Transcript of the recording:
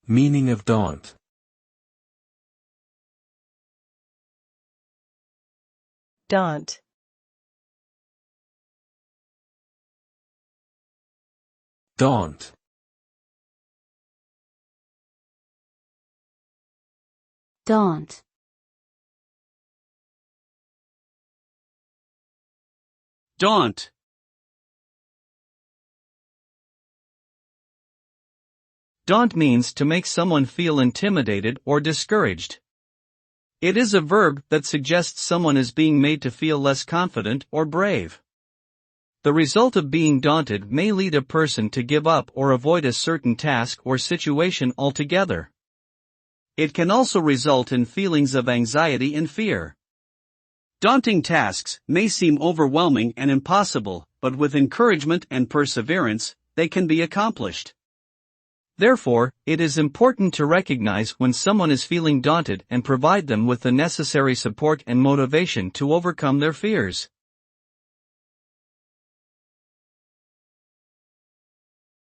Meaning of daunt. Daunt. Daunt. Daunt. Daunt. Daunt means to make someone feel intimidated or discouraged. It is a verb that suggests someone is being made to feel less confident or brave. The result of being daunted may lead a person to give up or avoid a certain task or situation altogether. It can also result in feelings of anxiety and fear. Daunting tasks may seem overwhelming and impossible, but with encouragement and perseverance, they can be accomplished. Therefore, it is important to recognize when someone is feeling daunted and provide them with the necessary support and motivation to overcome their fears.